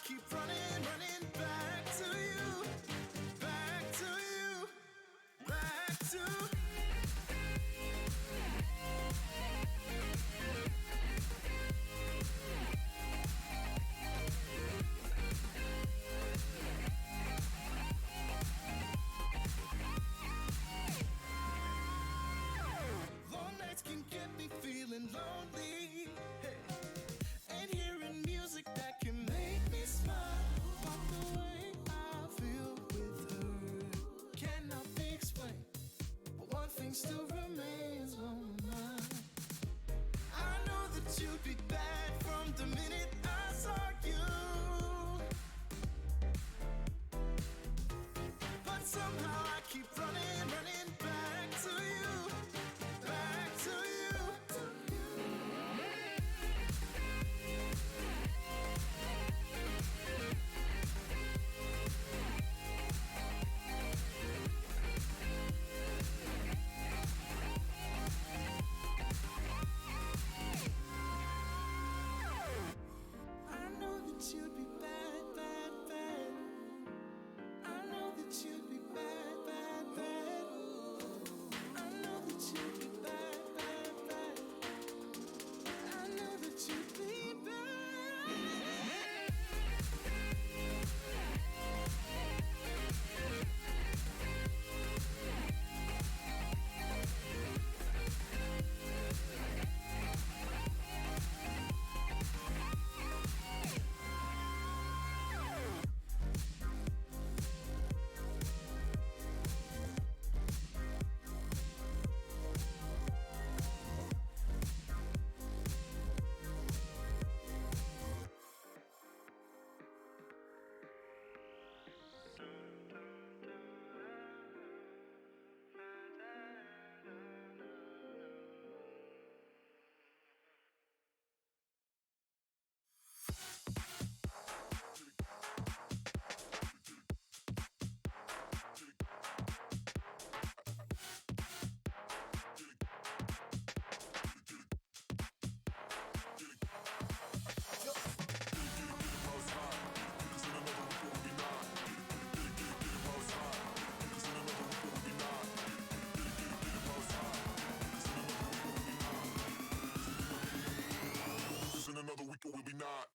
keep running, running back to you, back to you, back to. Long nights can get me feeling lonely, hey. And hearing music that can make me smile. But the way I feel with her cannot be explained. But one thing still remains on my mind. I know that you'd be bad from the minute I saw you. But somehow I keep running, running back to you, back to you. I know that you'd be bad, bad, bad. I know that you'd be bad, bad, bad. I know that you'd be bad, bad, bad. I know that you'd be bad. In another week it will be not.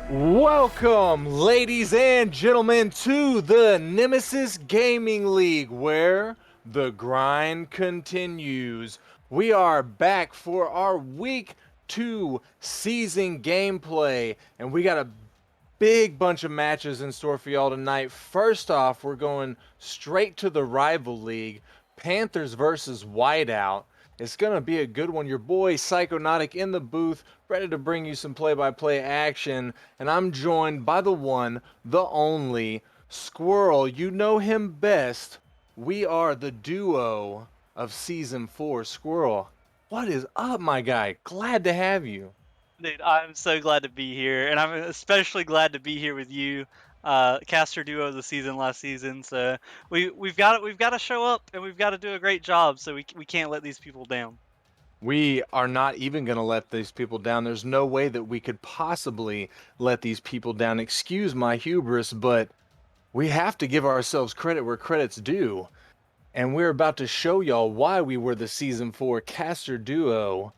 Welcome, ladies and gentlemen, to the Nemesis Gaming League, where the grind continues. We are back for our week 2 season gameplay, and we got a big bunch of matches in store for y'all tonight. First off, we're going straight to the rival league, Panthers versus Whiteout. It's gonna be a good one. Your boy Psychonautic in the booth, ready to bring you some play-by-play action, and I'm joined by the one, the only Squirrel. You know him best. We are the duo of season 4. Squirrel, what is up, my guy? Glad to have you. Dude, I'm so glad to be here, and I'm especially glad to be here with you, caster duo of the season last season. So we've got to show up, and we've got to do a great job. So we can't let these people down. We are not even going to let these people down. There's no way that we could possibly let these people down. Excuse my hubris, but we have to give ourselves credit where credit's due. And we're about to show y'all why we were the season 4 caster duo.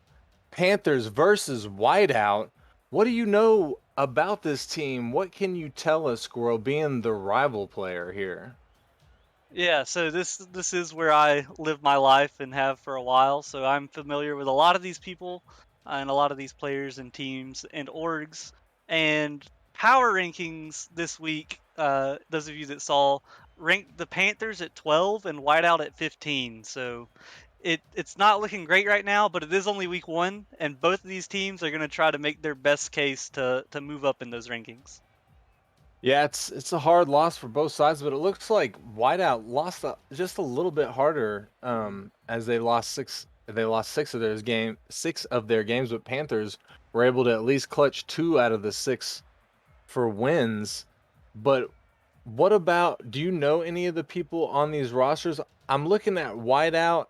Panthers versus Whiteout. What do you know about this team? What can you tell us, Squirrel, being the rival player here? Yeah, so this is where I live my life and have for a while. So I'm familiar with a lot of these people and a lot of these players and teams and orgs. And power rankings this week, those of you that saw, ranked the Panthers at 12 and Whiteout at 15. So it's not looking great right now, but it is only week 1, and both of these teams are going to try to make their best case to move up in those rankings. Yeah, it's a hard loss for both sides, but it looks like Whiteout lost just a little bit harder as they lost six of their games, but Panthers were able to at least clutch 2 out of the 6 for wins. But what about, do you know any of the people on these rosters? I'm looking at Whiteout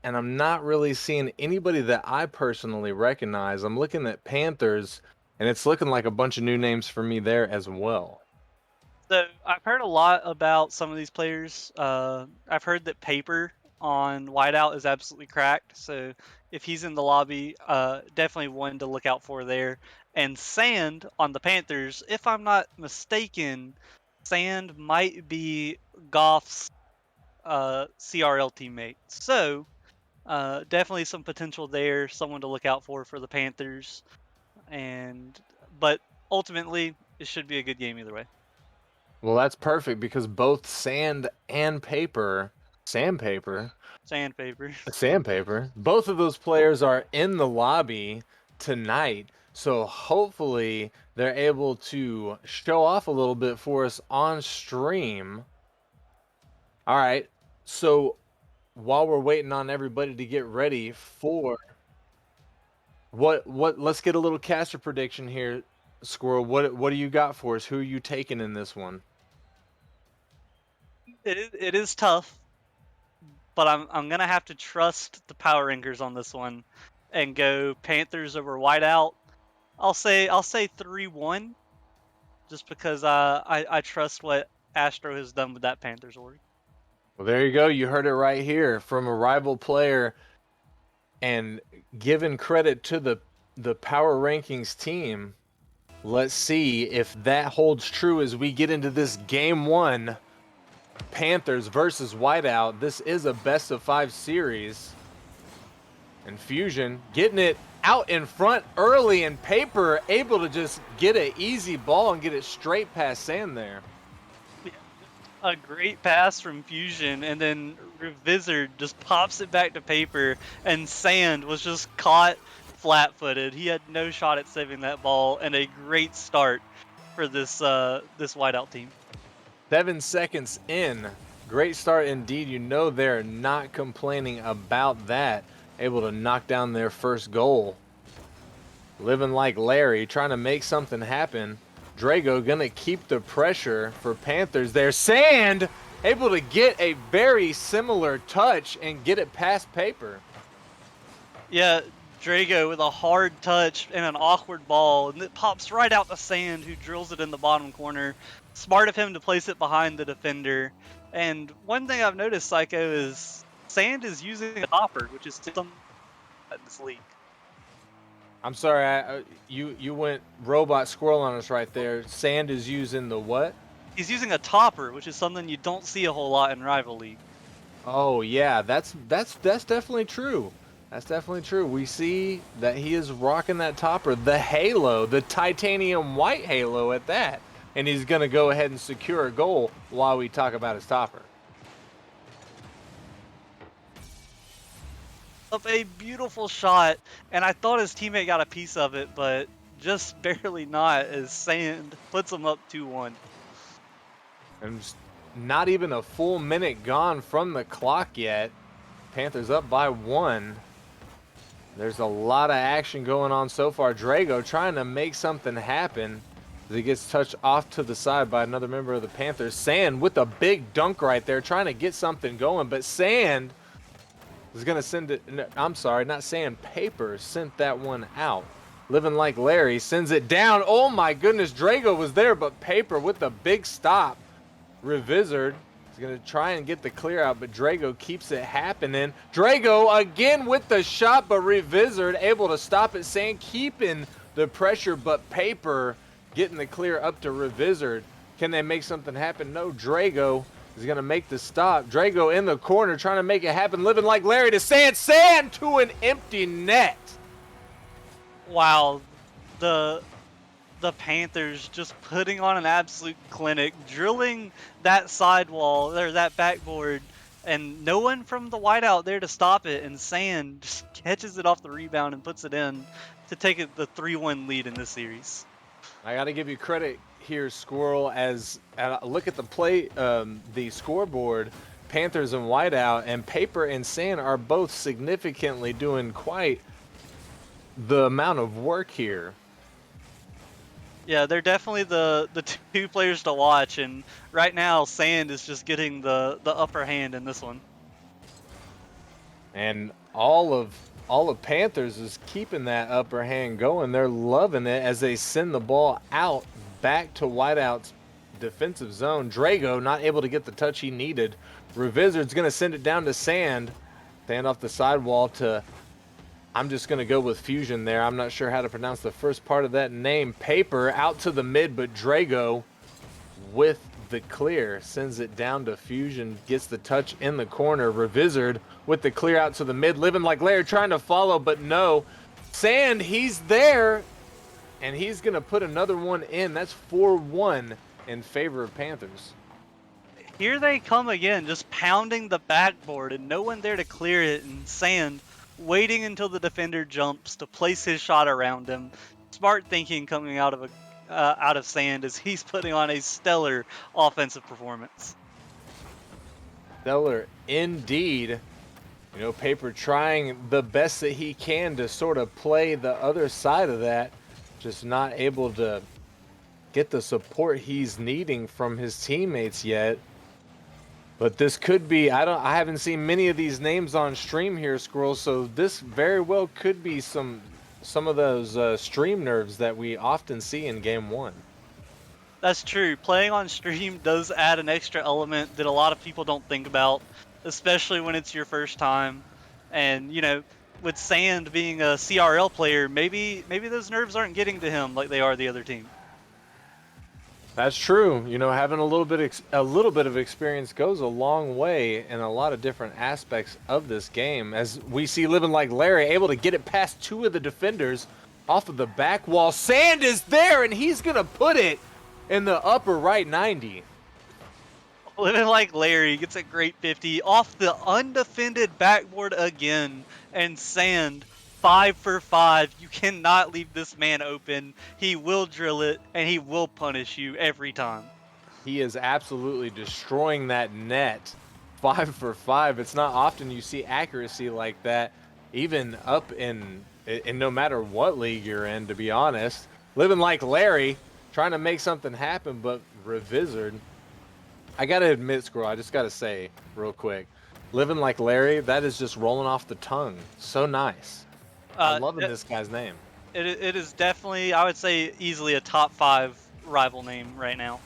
and I'm not really seeing anybody that I personally recognize. I'm looking at Panthers and it's looking like a bunch of new names for me there as well. So I've heard a lot about some of these players. I've heard that Paper on Whiteout is absolutely cracked. So if he's in the lobby, definitely one to look out for there. And Sand on the Panthers, if I'm not mistaken, Sand might be Goff's CRL teammate. So definitely some potential there. Someone to look out for the Panthers. But ultimately, it should be a good game either way. Well, that's perfect because both sandpaper, Sandpaper. sandpaper, both of those players are in the lobby tonight. So hopefully they're able to show off a little bit for us on stream. All right. So while we're waiting on everybody to get ready for let's get a little caster prediction here, Squirrel. What do you got for us? Who are you taking in this one? It is tough, but I'm gonna have to trust the power rankers on this one, and go Panthers over Whiteout. I'll say 3-1, just because I trust what Astro has done with that Panthers org. Well, there you go. You heard it right here from a rival player, and given credit to the power rankings team. Let's see if that holds true as we get into this game 1. Panthers versus Whiteout. This is a best of 5 series. And Fusion getting it out in front early, and Paper able to just get an easy ball and get it straight past Sand there. A great pass from Fusion, and then Revisor just pops it back to Paper, and Sand was just caught flat-footed. He had no shot at saving that ball, and a great start for this Whiteout team. 7 seconds in. Great start indeed. You know they're not complaining about that. Able to knock down their first goal. Living like Larry, trying to make something happen. Drago gonna keep the pressure for Panthers there. Sand able to get a very similar touch and get it past Paper. Yeah, Drago with a hard touch and an awkward ball, and it pops right out to Sand, who drills it in the bottom corner. Smart of him to place it behind the defender. And one thing I've noticed, Psycho, is Sand is using a hopper, which is something in this league. I'm sorry, you went robot squirrel on us right there. Sand is using the what? He's using a topper, which is something you don't see a whole lot in Rival League. Oh yeah, that's definitely true. That's definitely true. We see that he is rocking that topper, the halo, the titanium white halo at that. And he's gonna go ahead and secure a goal while we talk about his topper. Of a beautiful shot, and I thought his teammate got a piece of it, but just barely not, as Sand puts him up 2-1. And just not even a full minute gone from the clock yet. Panthers up by 1. There's a lot of action going on so far. Drago trying to make something happen as he gets touched off to the side by another member of the Panthers. Sand with a big dunk right there, trying to get something going, but Sand is going to send it. I'm sorry, not Sand. Paper sent that one out. Living Like Larry sends it down. Oh my goodness, Drago was there, but Paper with a big stop. Revizard is going to try and get the clear out, but Drago keeps it happening. Drago again with the shot, but Revizard able to stop it. Sand keeping the pressure, but Paper getting the clear up to Revizard. Can they make something happen? No, Drago is going to make the stop. Drago in the corner trying to make it happen. Living Like Larry to Sand. Sand to an empty net. Wow, the Panthers just putting on an absolute clinic, drilling that sidewall or that backboard, and no one from the whiteout there to stop it, and Sand just catches it off the rebound and puts it in to take it the 3-1 lead in this series. I got to give you credit here, Squirrel, as look at the play, the scoreboard. Panthers and Whiteout and Paper and Sand are both significantly doing quite the amount of work here. Yeah, they're definitely the two players to watch, and right now Sand is just getting the upper hand in this one. And all of Panthers is keeping that upper hand going. They're loving it as they send the ball out back to Whiteout's defensive zone. Drago not able to get the touch he needed. Revizard's going to send it down to Sand. Stand off the sidewall to, I'm just going to go with Fusion there. I'm not sure how to pronounce the first part of that name. Paper out to the mid, but Drago with the clear sends it down to Fusion, gets the touch in the corner. Revizard with the clear out to the mid. Living Like Larry trying to follow, but no. Sand, he's there, and he's going to put another one in. That's 4-1 in favor of Panthers. Here they come again, just pounding the backboard, and no one there to clear it, and Sand waiting until the defender jumps to place his shot around him. Smart thinking coming out of Sand as he's putting on a stellar offensive performance. Stellar indeed. You know, Paper trying the best that he can to sort of play the other side of that, just not able to get the support he's needing from his teammates yet. But this could be, I haven't seen many of these names on stream here, Squirrel, so this very well could be some of those stream nerves that we often see in Game 1. That's true. Playing on stream does add an extra element that a lot of people don't think about, especially when it's your first time. And, you know, with Sand being a CRL player, maybe those nerves aren't getting to him like they are the other team. That's true. You know, having a little bit of experience goes a long way in a lot of different aspects of this game. As we see Living Like Larry able to get it past two of the defenders off of the back wall. Sand is there, and he's going to put it in the upper right 90. Living Like Larry gets a great 50 off the undefended backboard again, and Sand 5 for 5. You cannot leave this man open. He will drill it, and he will punish you every time. He is absolutely destroying that net. 5 for 5. It's not often you see accuracy like that, even up in no matter what league you're in, to be honest. Living Like Larry, trying to make something happen, but Revizard. I got to admit, Squirrel, I just got to say real quick. Living Like Larry, that is just rolling off the tongue. So nice. I'm loving this guy's name. It is definitely, I would say, easily a top 5 rival name right now.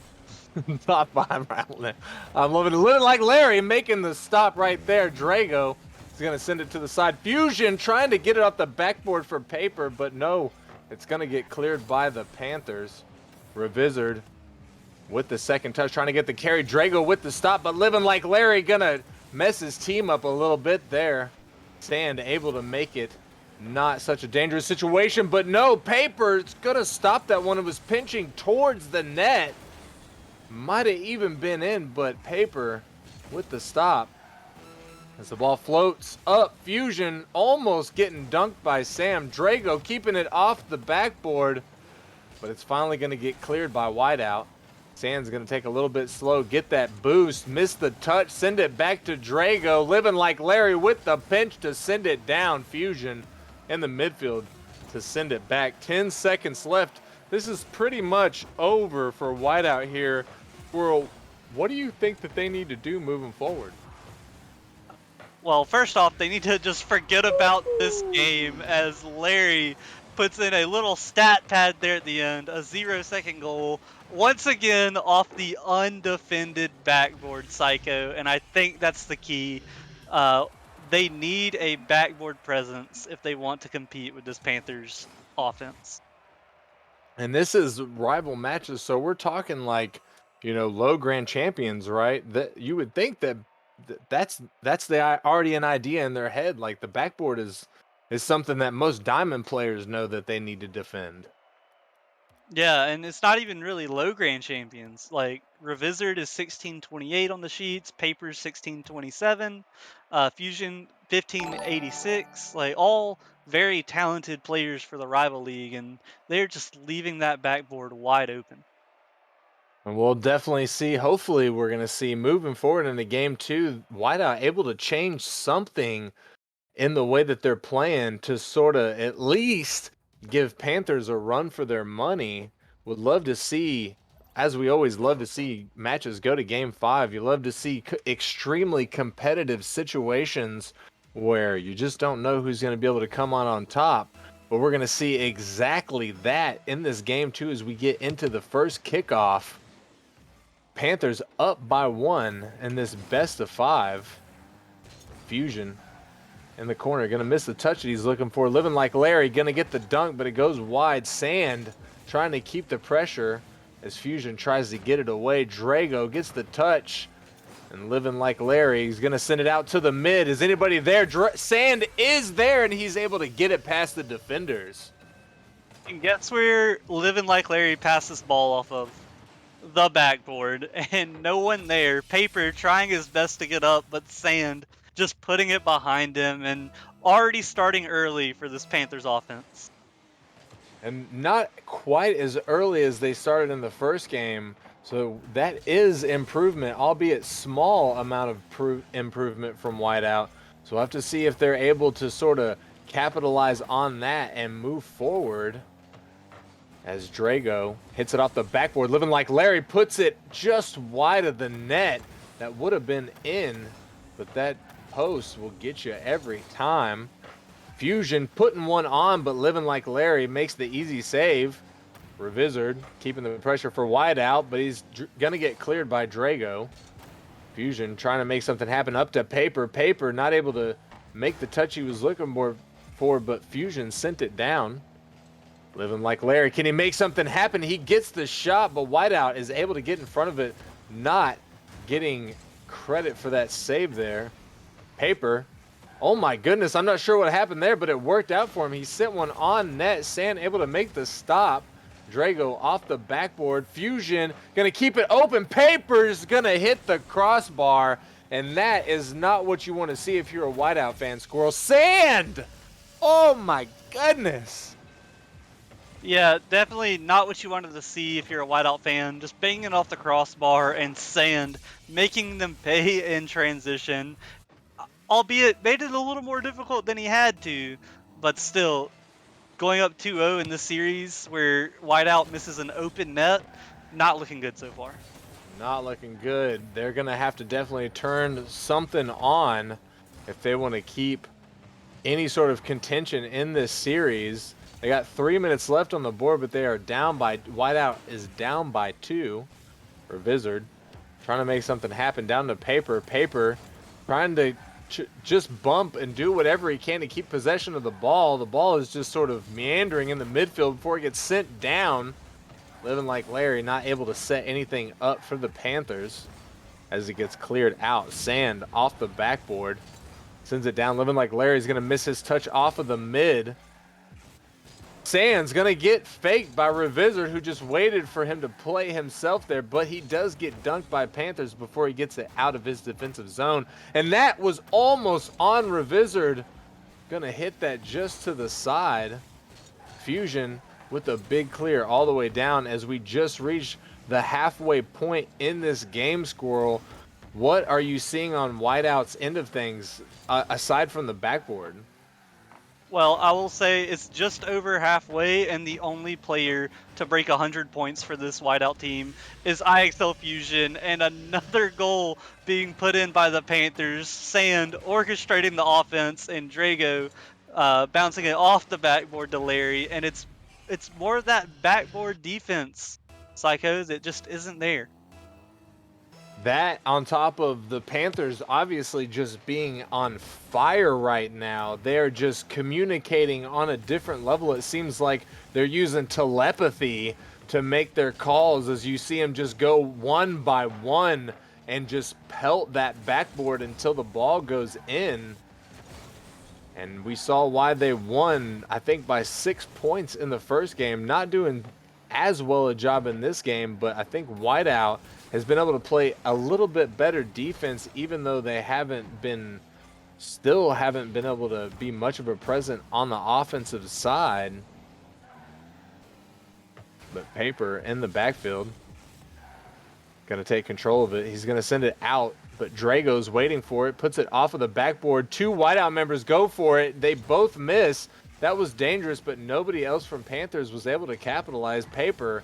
Top 5 rival name. I'm loving it. Living Like Larry making the stop right there. Drago He's going to send it to the side. Fusion trying to get it off the backboard for Paper, but no. It's going to get cleared by the Panthers. Revizard with the second touch, trying to get the carry. Drago with the stop, but Living Like Larry going to mess his team up a little bit there. Sand able to make it not such a dangerous situation, but no, Paper's going to stop that one. It was pinching towards the net. Might have even been in, but Paper with the stop. As the ball floats up, Fusion almost getting dunked by Sam. Drago keeping it off the backboard, but it's finally going to get cleared by Whiteout. Sam's going to take a little bit slow, get that boost, miss the touch, send it back to Drago. Living Like Larry with the pinch to send it down. Fusion in the midfield to send it back. 10 seconds left. This is pretty much over for Whiteout here. Squirrel, what do you think that they need to do moving forward? Well, first off, they need to just forget about this game as Larry puts in a little stat pad there at the end, a 0-second goal, once again off the undefended backboard psycho, and I think that's the key. They need a backboard presence if they want to compete with this Panthers offense. And this is rival matches, so we're talking like, you know, low grand champions, right? That you would think that that's already an idea in their head. Like the backboard is something that most diamond players know that they need to defend. Yeah, and it's not even really low grand champions. Like Revizard is 1628 on the sheets, Paper's 1627, Fusion 1586. Like all very talented players for the rival league, and they're just leaving that backboard wide open. And we'll definitely see, hopefully we're going to see moving forward into game 2, Whiteout able to change something in the way that they're playing to sort of at least give Panthers a run for their money. Would love to see, as we always love to see matches go to game 5, you love to see extremely competitive situations where you just don't know who's going to be able to come on top. But we're going to see exactly that in this game 2 as we get into the first kickoff. Panthers up by 1 in this best of 5. Fusion in the corner, gonna miss the touch that he's looking for. Living Like Larry, gonna get the dunk, but it goes wide. Sand trying to keep the pressure as Fusion tries to get it away. Drago gets the touch, and Living Like Larry, he's gonna send it out to the mid. Is anybody there? Sand is there, and he's able to get it past the defenders. And guess where Living Like Larry passed this ball off of? The backboard, and no one there. Paper trying his best to get up, but Sand just putting it behind him and already starting early for this Panthers offense. And not quite as early as they started in the first game, so that is improvement, albeit small amount of improvement from Whiteout. So we'll have to see if they're able to sort of capitalize on that and move forward. As Drago hits it off the backboard, Living Like Larry puts it just wide of the net. That would have been in, but that post will get you every time. Fusion putting one on, but Living Like Larry makes the easy save. Revizard keeping the pressure for Whiteout, but he's going to get cleared by Drago. Fusion trying to make something happen up to Paper. Paper not able to make the touch he was looking for, but Fusion sent it down. Living Like Larry, can he make something happen? He gets the shot, but Whiteout is able to get in front of it, not getting credit for that save there. Paper, oh my goodness, I'm not sure what happened there, but it worked out for him. He sent one on net. Sand able to make the stop. Drago off the backboard. Fusion gonna keep it open. Paper's gonna hit the crossbar, and that is not what you want to see if you're a Whiteout fan, Squirrel. Sand! Oh my goodness. Yeah, definitely not what you wanted to see if you're a Whiteout fan. Just banging off the crossbar and Sand making them pay in transition. Albeit made it a little more difficult than he had to, but still, going up 2-0 in this series where Whiteout misses an open net, not looking good so far. Not looking good. They're going to have to definitely turn something on if they want to keep any sort of contention in this series. They got 3 minutes left on the board, but they are down by, Whiteout is down by 2 for Vizard. Trying to make something happen down to Paper. Paper trying to just bump and do whatever he can to keep possession of the ball. The ball is just sort of meandering in the midfield before it gets sent down. Living Like Larry not able to set anything up for the Panthers as it gets cleared out. Sand off the backboard. Sends it down. Living Like Larry's going to miss his touch off of the mid. Sand's going to get faked by Reviser, who just waited for him to play himself there, but he does get dunked by Panthers before he gets it out of his defensive zone. And that was almost on Reviser. Going to hit that just to the side. Fusion with a big clear all the way down as we just reached the halfway point in this game, Squirrel. What are you seeing on Whiteout's end of things, aside from the backboard? Well, I will say it's just over halfway, and the only player to break 100 points for this Whiteout team is IXL Fusion, and another goal being put in by the Panthers. Sand orchestrating the offense, and Drago bouncing it off the backboard to Larry, and it's more of that backboard defense, Psycho, that just isn't there. That on top of the Panthers obviously just being on fire right now. They're just communicating on a different level. It seems like they're using telepathy to make their calls as you see them just go one by one and just pelt that backboard until the ball goes in. And we saw why they won, I think, by 6 points in the first game. Not doing as well a job in this game, but I think Whiteout has been able to play a little bit better defense, even though they still haven't been able to be much of a present on the offensive side. But Paper in the backfield, going to take control of it. He's going to send it out, but Drago's waiting for it, puts it off of the backboard. Two Whiteout members go for it. They both miss. That was dangerous, but nobody else from Panthers was able to capitalize. Paper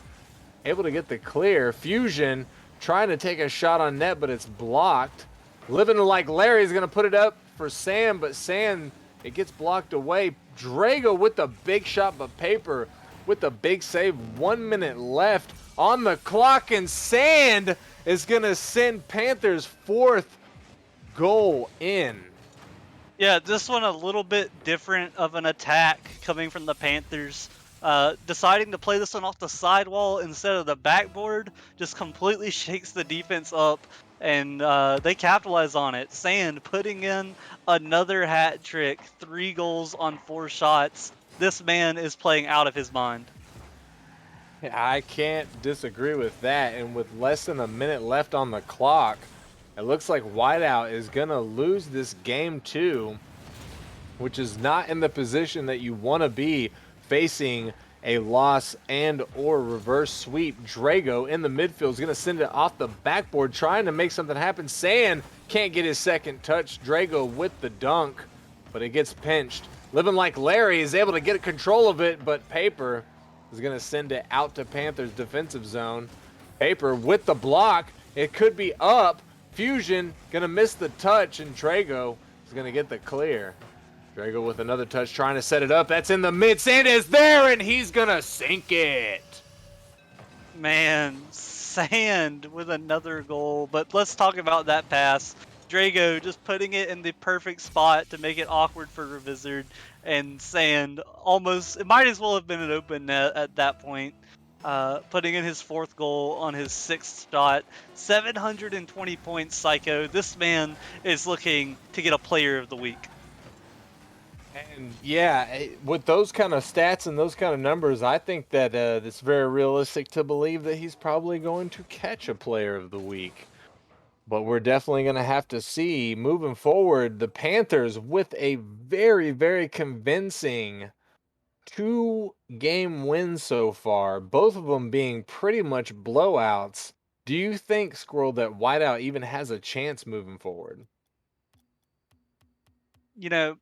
able to get the clear. Fusion trying to take a shot on net, but it's blocked. Living Like Larry's going to put it up for Sam, but Sam, it gets blocked away. Drago with the big shot, but Paper with the big save. 1 minute left on the clock, and Sand is going to send Panthers' fourth goal in. Yeah, this one a little bit different of an attack coming from the Panthers. Deciding to play this one off the sidewall instead of the backboard just completely shakes the defense up, and they capitalize on it. Sand putting in another hat trick, 3 goals on 4 shots. This man is playing out of his mind. I can't disagree with that, and with less than a minute left on the clock, it looks like Whiteout is going to lose this game too, which is not in the position that you want to be facing a loss and or reverse sweep. Drago in the midfield is going to send it off the backboard, trying to make something happen. Sand can't get his second touch. Drago with the dunk, but it gets pinched. Living Like Larry is able to get control of it, but Paper is going to send it out to Panthers defensive zone. Paper with the block. It could be up. Fusion going to miss the touch, and Drago is going to get the clear. Drago with another touch, trying to set it up. That's in the mid. Sand is there, and he's going to sink it. Man, Sand with another goal. But let's talk about that pass. Drago just putting it in the perfect spot to make it awkward for Revizard, and Sand almost, it might as well have been an open net at that point. Putting in his 4th goal on his 6th shot. 720 points, Psycho. This man is looking to get a player of the week. And yeah, with those kind of stats and those kind of numbers, I think that it's very realistic to believe that he's probably going to catch a player of the week. But we're definitely going to have to see moving forward. The Panthers with a very, very convincing 2-game win so far, both of them being pretty much blowouts. Do you think, Squirrel, that Whiteout even has a chance moving forward? You know,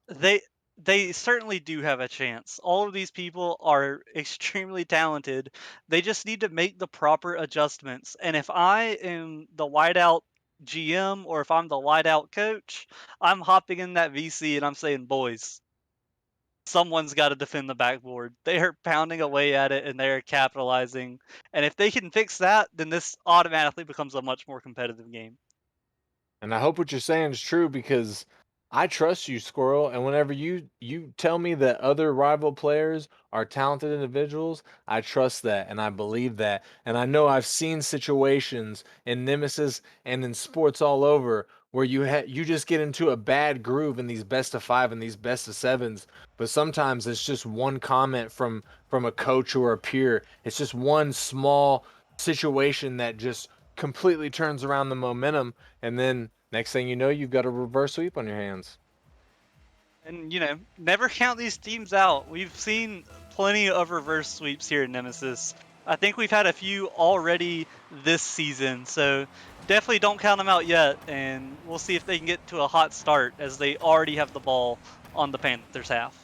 they certainly do have a chance. All of these people are extremely talented. They just need to make the proper adjustments. And if I am the Whiteout GM or if I'm the Whiteout coach, I'm hopping in that VC and I'm saying, boys, someone's got to defend the backboard. They are pounding away at it and they are capitalizing. And if they can fix that, then this automatically becomes a much more competitive game. And I hope what you're saying is true because I trust you, Squirrel. And whenever you tell me that other rival players are talented individuals, I trust that and I believe that. And I know I've seen situations in Nemesis and in sports all over where you just get into a bad groove in these best of five and these best of sevens. But sometimes it's just one comment from a coach or a peer. It's just one small situation that just completely turns around the momentum, and then next thing you know, you've got a reverse sweep on your hands. And never count these teams out. We've seen plenty of reverse sweeps here in Nemesis. I think we've had a few already this season, so definitely don't count them out yet. And we'll see if they can get to a hot start as they already have the ball on the Panthers half.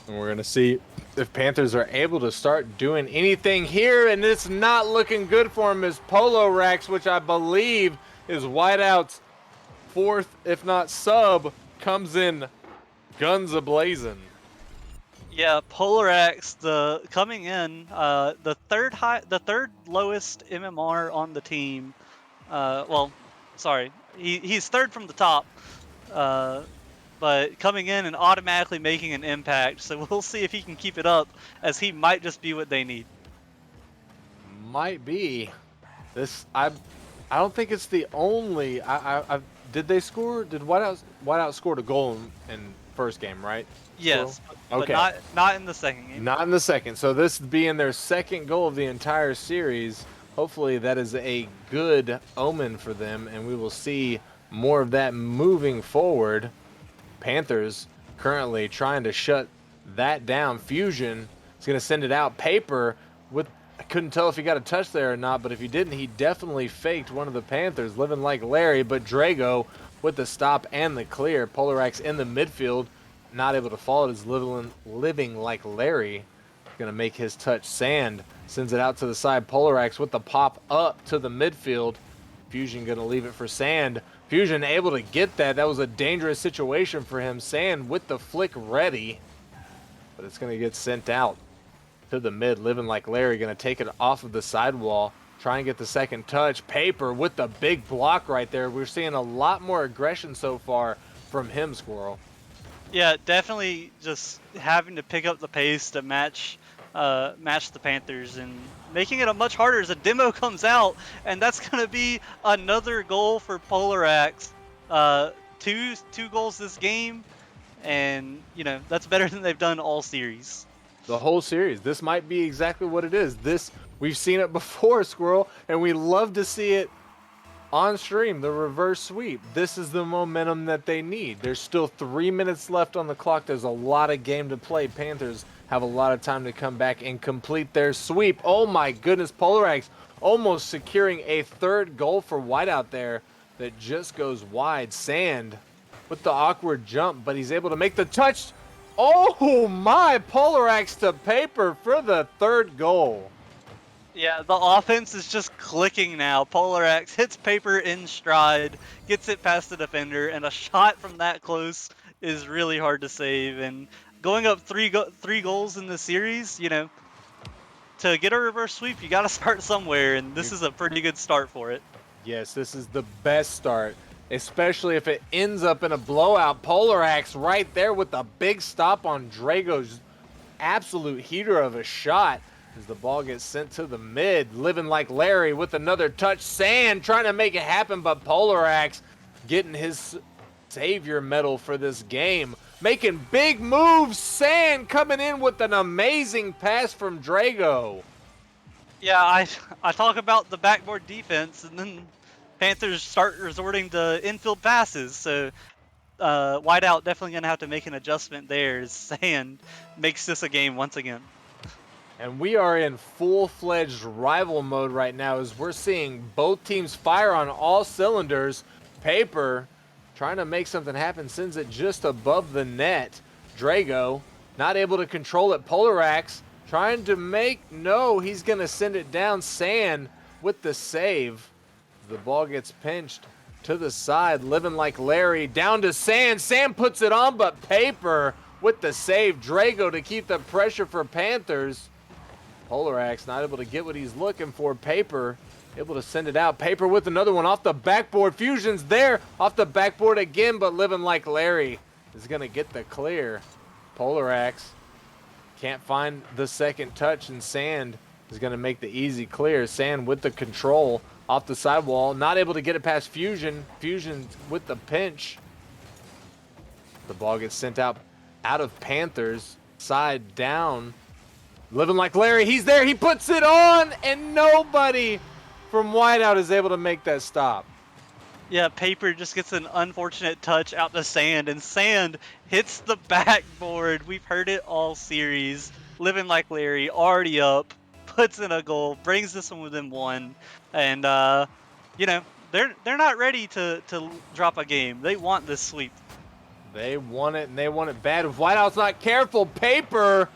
And we're gonna see if Panthers are able to start doing anything here, and it's not looking good for him as Polo Rax, which I believe is Whiteout's fourth, if not sub, comes in guns a-blazing. Yeah, Polarax, the coming in, the third lowest MMR on the team. Well, sorry, he's third from the top, but coming in and automatically making an impact. So we'll see if he can keep it up, as he might just be what they need. Might be. I don't think it's the only. Did they score? Did Whiteout scored a goal in first game, right? Yes, but okay. not in the second game. Not in the second. So this being their second goal of the entire series, hopefully that is a good omen for them, and we will see more of that moving forward. Panthers currently trying to shut that down. Fusion is going to send it out. Paper with, I couldn't tell if he got a touch there or not, but if he didn't, he definitely faked one of the Panthers, living like Larry. But Drago with the stop and the clear. Polarax in the midfield, not able to follow it, is living like Larry. Going to make his touch. Sand sends it out to the side. Polarax with the pop up to the midfield. Fusion going to leave it for Sand. Fusion able to get that. That was a dangerous situation for him. Sand with the flick ready, but it's going to get sent out to the mid. Living like Larry going to take it off of the sidewall. Try and get the second touch. Paper with the big block right there. We're seeing a lot more aggression so far from him, Squirrel. Yeah, definitely just having to pick up the pace to match the Panthers and making it a much harder as a demo comes out, and that's going to be another goal for Polarax. Two goals this game, and that's better than they've done all series. The whole series. This might be exactly what it is. We've seen it before, Squirrel, and we love to see it on stream, the reverse sweep. This is the momentum that they need. There's still 3 minutes left on the clock. There's a lot of game to play. Panthers have a lot of time to come back and complete their sweep. Oh my goodness, Polarax almost securing a third goal for Whiteout there that just goes wide. Sand with the awkward jump, but he's able to make the touch. Oh my, Polarax to Paper for the third goal. Yeah, the offense is just clicking now. Polarax hits Paper in stride, gets it past the defender, and a shot from that close is really hard to save. And going up three goals in the series, to get a reverse sweep, you got to start somewhere, and this is a pretty good start for it. Yes, this is the best start, especially if it ends up in a blowout. Polarax right there with the big stop on Drago's absolute heater of a shot as the ball gets sent to the mid. Living like Larry with another touch. Sand trying to make it happen, but Polarax getting his savior medal for this game. Making big moves. Sand coming in with an amazing pass from Drago. Yeah, I talk about the backboard defense, and then Panthers start resorting to infield passes. So Whiteout definitely going to have to make an adjustment there as Sand makes this a game once again. And we are in full-fledged rival mode right now as we're seeing both teams fire on all cylinders. Paper trying to make something happen, sends it just above the net. Drago not able to control it. Polarax trying to he's going to send it down. Sand with the save. The ball gets pinched to the side. Living like Larry down to Sand. Sand puts it on, but Paper with the save. Drago to keep the pressure for Panthers. Polarax not able to get what he's looking for. Paper able to send it out. Paper with another one off the backboard. Fusion's there off the backboard again, but Living Like Larry is going to get the clear. Polarax can't find the second touch, and Sand is going to make the easy clear. Sand with the control off the sidewall. Not able to get it past Fusion. Fusion with the pinch. The ball gets sent out of Panthers. Side down. Living Like Larry, he's there, he puts it on, and nobody from Whiteout is able to make that stop. Yeah, Paper just gets an unfortunate touch out to Sand, and Sand hits the backboard. We've heard it all series. Living Like Larry, already up, puts in a goal, brings this one within one, and you know, they're not ready to drop a game. They want this sweep. They want it, and they want it bad. If Whiteout's not careful, Paper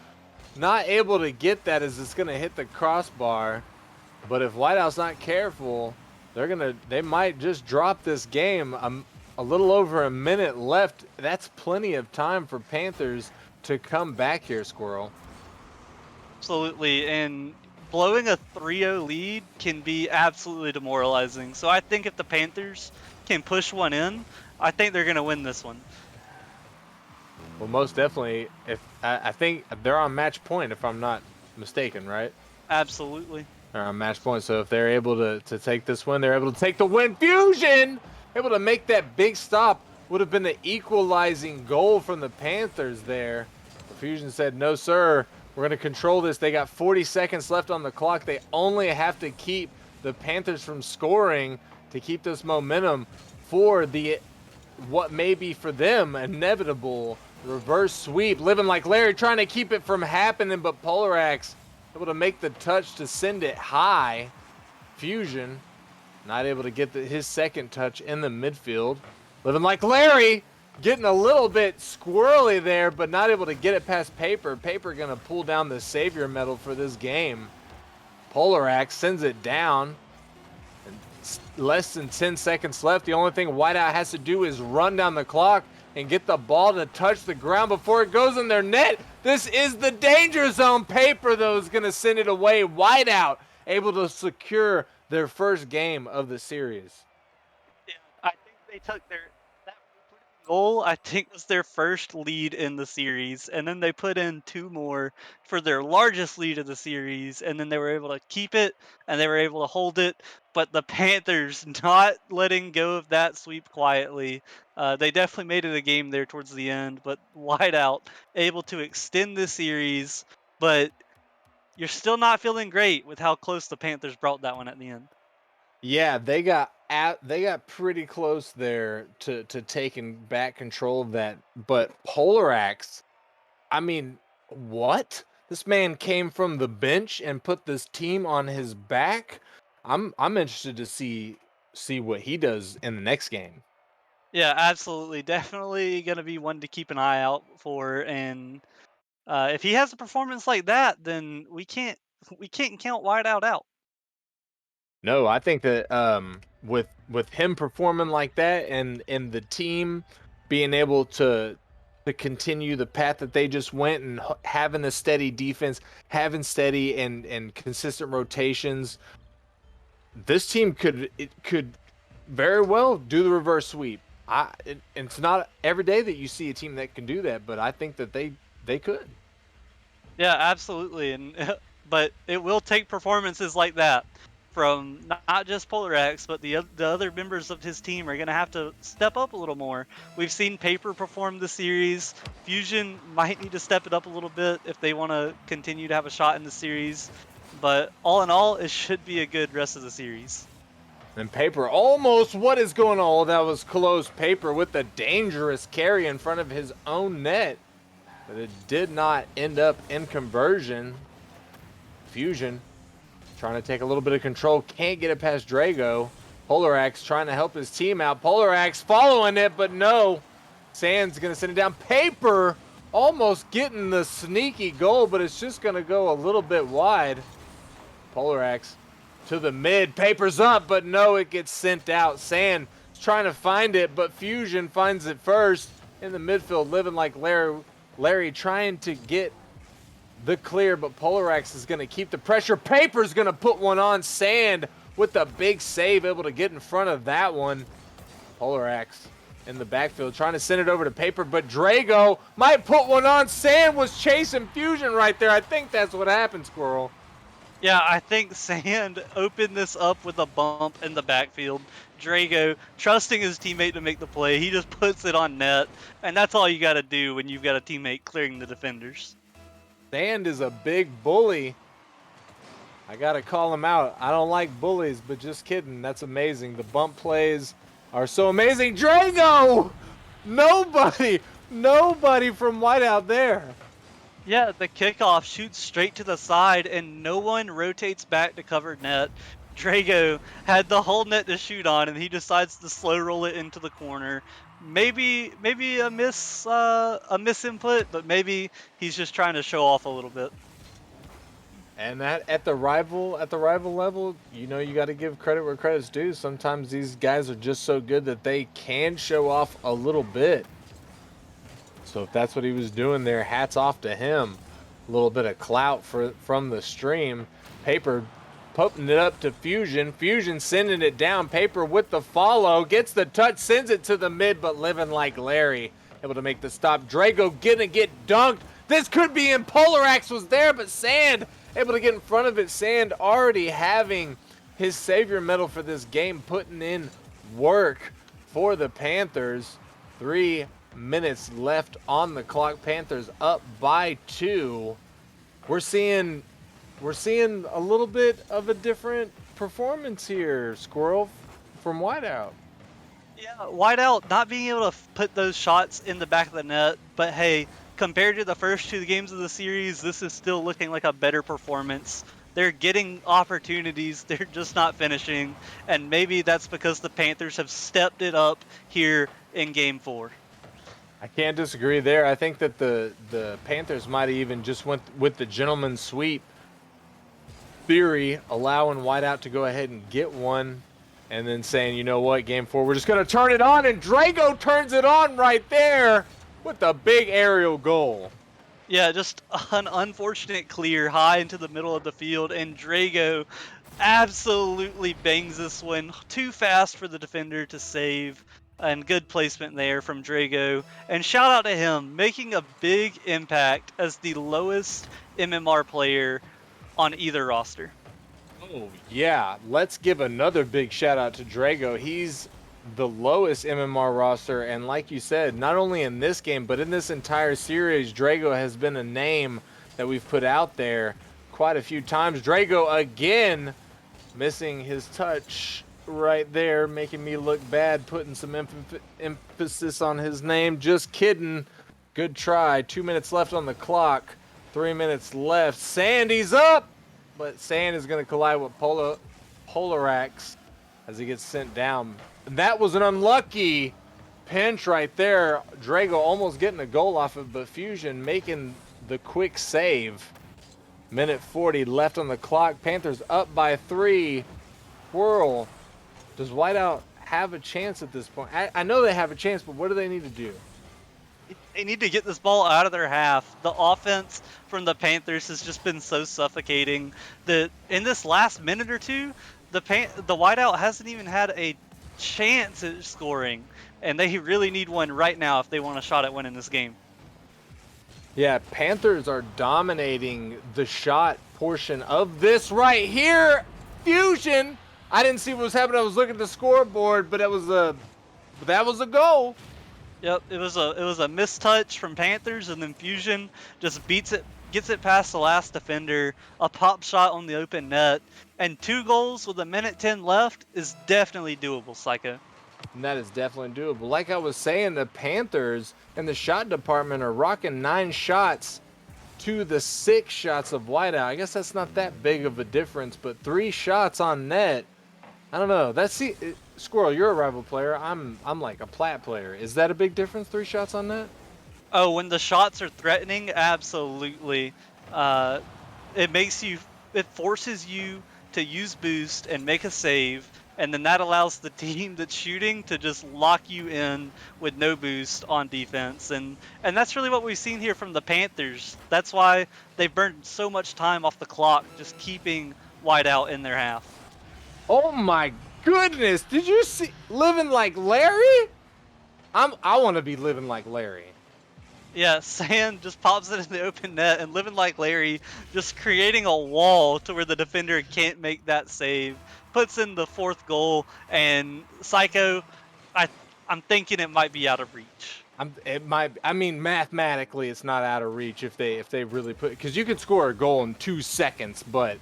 not able to get that as it's going to hit the crossbar. But if Whiteout's not careful, they might just drop this game. A little over a minute left. That's plenty of time for Panthers to come back here, Squirrel. Absolutely, and blowing a 3-0 lead can be absolutely demoralizing. So I think if the Panthers can push one in, I think they're going to win this one. Well, most definitely. If I think they're on match point, if I'm not mistaken, right? Absolutely. They're on match point. So if they're able to take this win, they're able to take the win. Fusion able to make that big stop. Would have been the equalizing goal from the Panthers there. But Fusion said, no, sir. We're going to control this. They got 40 seconds left on the clock. They only have to keep the Panthers from scoring to keep this momentum for what may be for them inevitable reverse sweep. Living Like Larry trying to keep it from happening, but Polarax able to make the touch to send it high. Fusion not able to get his second touch in the midfield. Living Like Larry getting a little bit squirrely there, but not able to get it past Paper. Paper going to pull down the savior medal for this game. Polarax sends it down. Less than 10 seconds left. The only thing Whiteout has to do is run down the clock and get the ball to touch the ground before it goes in their net. This is the danger zone. Paper, though, is going to send it away. Whiteout able to secure their first game of the series. Yeah, I think they took that goal, I think, was their first lead in the series, and then they put in two more for their largest lead of the series, and then they were able to keep it, and they were able to hold it. But the Panthers not letting go of that sweep quietly. They definitely made it a game there towards the end, but Whiteout able to extend the series, but you're still not feeling great with how close the Panthers brought that one at the end. Yeah, they got pretty close there to taking back control of that. But Polarax, I mean, what? This man came from the bench and put this team on his back. I'm interested to see what he does in the next game. Yeah, absolutely. Definitely going to be one to keep an eye out for. And if he has a performance like that, then we can't count Whiteout out. No, I think that with him performing like that and the team being able to continue the path that they just went and having a steady defense, having steady and consistent rotations, this team could very well do the reverse sweep. It's not every day that you see a team that can do that, but I think that they could. Yeah, absolutely. And but it will take performances like that from not just Polarax, but the other members of his team are going to have to step up a little more. We've seen Paper perform the series. Fusion might need to step it up a little bit if they want to continue to have a shot in the series. But all in all, it should be a good rest of the series. And Paper almost, what is going on? That was close. Paper with a dangerous carry in front of his own net. But it did not end up in conversion. Fusion trying to take a little bit of control. Can't get it past Drago. Polarax trying to help his team out. Polarax following it, but no. Sand's going to send it down. Paper almost getting the sneaky goal, but it's just going to go a little bit wide. Polarax to the mid. Paper's up, but no, it gets sent out. Sand's trying to find it, but Fusion finds it first in the midfield. Living Like Larry trying to get the clear, but Polarax is going to keep the pressure. Paper's going to put one on. Sand with the big save, able to get in front of that one. Polarax in the backfield trying to send it over to Paper, but Drago might put one on. Sand was chasing Fusion right there. I think that's what happened, Squirrel. Yeah, I think Sand opened this up with a bump in the backfield. Drago, trusting his teammate to make the play, he just puts it on net, and that's all you got to do when you've got a teammate clearing the defenders. Sand is a big bully. I got to call him out. I don't like bullies, but just kidding. That's amazing. The bump plays are so amazing. Drago! Nobody from Whiteout there. Yeah, the kickoff shoots straight to the side, and no one rotates back to cover net. Drago had the whole net to shoot on, and he decides to slow roll it into the corner. Maybe a misinput, but maybe he's just trying to show off a little bit. And that at the rival level, you know, you got to give credit where credit's due. Sometimes these guys are just so good that they can show off a little bit. So if that's what he was doing there, hats off to him. A little bit of clout from the stream. Paper putting it up to Fusion. Fusion sending it down. Paper with the follow. Gets the touch, sends it to the mid, but living like Larry. Able to make the stop. Drago gonna get dunked. This could be in. Polarax was there, but Sand able to get in front of it. Sand already having his savior medal for this game, putting in work for the Panthers. 3 minutes left on the clock. Panthers up by 2. We're seeing a little bit of a different performance here, Squirrel, from Whiteout. Yeah, Whiteout not being able to put those shots in the back of the net, but hey, compared to the first 2 games of the series, this is still looking like a better performance. They're getting opportunities, they're just not finishing, and maybe that's because the Panthers have stepped it up here in Game 4. I can't disagree there. I think that the Panthers might have even just went with the gentleman's sweep theory, allowing Whiteout to go ahead and get one, and then saying, you know what, Game 4, we're just going to turn it on, and Drago turns it on right there with the big aerial goal. Yeah, just an unfortunate clear high into the middle of the field, and Drago absolutely bangs this one too fast for the defender to save, and good placement there from Drago. And shout out to him, making a big impact as the lowest MMR player on either roster. Oh, yeah. Let's give another big shout out to Drago. He's the lowest MMR roster, and like you said, not only in this game, but in this entire series, Drago has been a name that we've put out there quite a few times. Drago again missing his touch right there, making me look bad, putting some emphasis on his name. Just kidding. Good try. 2 minutes left on the clock. 3 minutes left. Sandy's up, but Sand is going to collide with Polarax as he gets sent down. That was an unlucky pinch right there. Drago almost getting a goal off it, but Fusion making the quick save. Minute 40 left on the clock. Panthers up by 3. Whirl. Does Whiteout have a chance at this point? I know they have a chance, but what do they need to do? They need to get this ball out of their half. The offense from the Panthers has just been so suffocating that in this last minute or two, the Whiteout hasn't even had a chance at scoring, and they really need one right now if they want a shot at winning this game. Yeah, Panthers are dominating the shot portion of this right here. Fusion. I didn't see what was happening. I was looking at the scoreboard, but that was a goal. Yep, it was a mistouch from Panthers, and then Fusion just gets it past the last defender, a pop shot on the open net, and 2 goals with a minute 10 left is definitely doable, Psycho. And that is definitely doable. Like I was saying, the Panthers in the shot department are rocking 9 shots to the 6 shots of Whiteout. I guess that's not that big of a difference, but 3 shots on net. I don't know. Squirrel, you're a rival player. I'm like a plat player. Is that a big difference, 3 shots on net? Oh, when the shots are threatening, absolutely. It forces you to use boost and make a save, and then that allows the team that's shooting to just lock you in with no boost on defense, and that's really what we've seen here from the Panthers. That's why they've burned so much time off the clock just keeping Whiteout in their half. Oh my goodness! Did you see living like Larry? I want to be living like Larry. Yeah, Sand just pops it in the open net, and living like Larry, just creating a wall to where the defender can't make that save, puts in the fourth goal, and Psycho, I I'm thinking it might be out of reach. I mean, mathematically, it's not out of reach if they really put, because you could score a goal in 2 seconds. But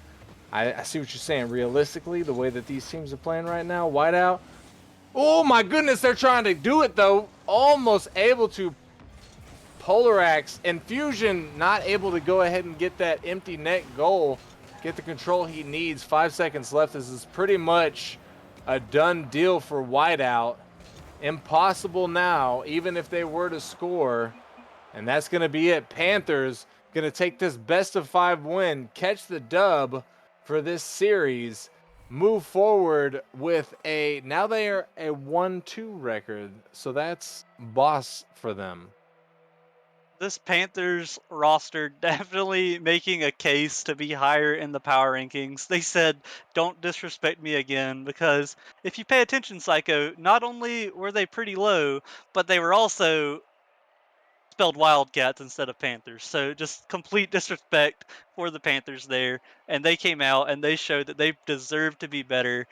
I see what you're saying. Realistically, the way that these teams are playing right now, Whiteout. Oh my goodness, they're trying to do it though. Almost able to. Polarax and Fusion not able to go ahead and get that empty net goal, get the control he needs. 5 seconds left. This is pretty much a done deal for Whiteout. Impossible now, even if they were to score. And that's going to be it. Panthers going to take this best of 5 win, catch the dub for this series, move forward with now they are a 1-2 record. So that's boss for them. This Panthers roster definitely making a case to be higher in the power rankings. They said, don't disrespect me again, because if you pay attention, Psycho, not only were they pretty low, but they were also spelled Wildcats instead of Panthers. So just complete disrespect for the Panthers there. And they came out and they showed that they deserve to be better.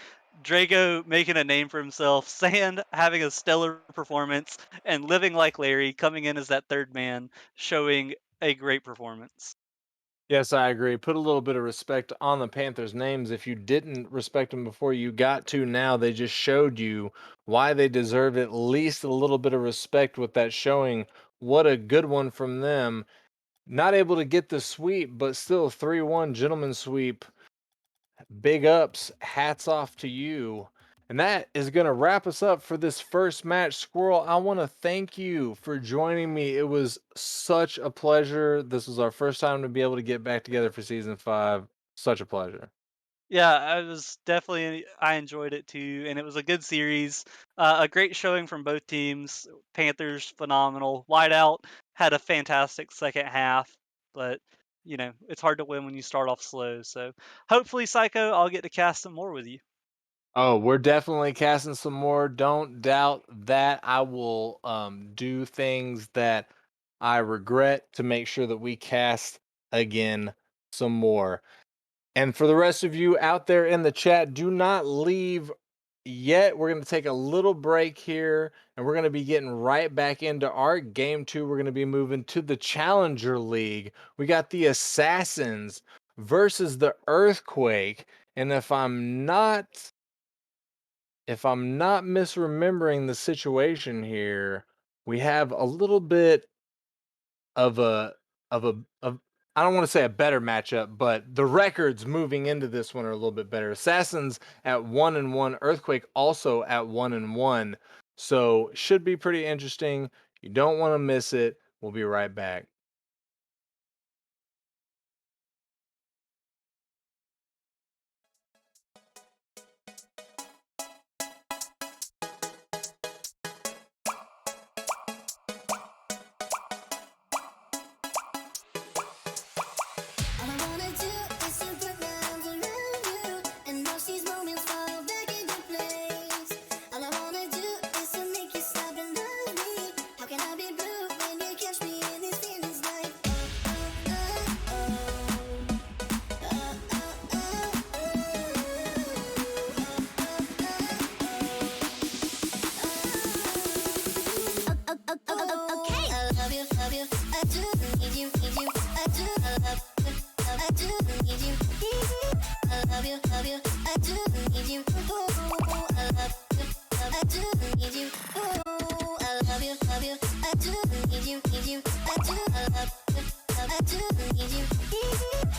Drago making a name for himself, Sand having a stellar performance, and living like Larry coming in as that third man, showing a great performance. Yes, I agree. Put a little bit of respect on the Panthers' names. If you didn't respect them before, you got to now. They just showed you why they deserve at least a little bit of respect with that showing. What a good one from them. Not able to get the sweep, but still 3-1 gentleman sweep. Big ups. Hats off to you. And that is going to wrap us up for this first match. Squirrel, I want to thank you for joining me. It was such a pleasure. This was our first time to be able to get back together for season 5. Such a pleasure. Yeah, I enjoyed it too, and it was a good series. A great showing from both teams. Panthers phenomenal. Whiteout had a fantastic second half, but it's hard to win when you start off slow. So hopefully, Psycho, I'll get to cast some more with you. Oh, we're definitely casting some more. Don't doubt that. I will do things that I regret to make sure that we cast again some more. And for the rest of you out there in the chat, do not leave yet. We're going to take a little break here, and we're going to be getting right back into our game 2. We're going to be moving to the Challenger League. We got the Assassins versus the Earthquake. And if I'm not misremembering the situation here, we have a little bit of a of I don't want to say a better matchup, but the records moving into this one are a little bit better. Assassins at 1-1, Earthquake also at 1-1. So should be pretty interesting. You don't want to miss it. We'll be right back. All I wanna do is to put my arms around you and watch these moments fall back into place. All I wanna do is to make you stop and love me. How can I be blue when you catch me in these feelings like okay. I love you, I do need you, I do love you, I do need you, I love you, I do need you, I love you, I do need you.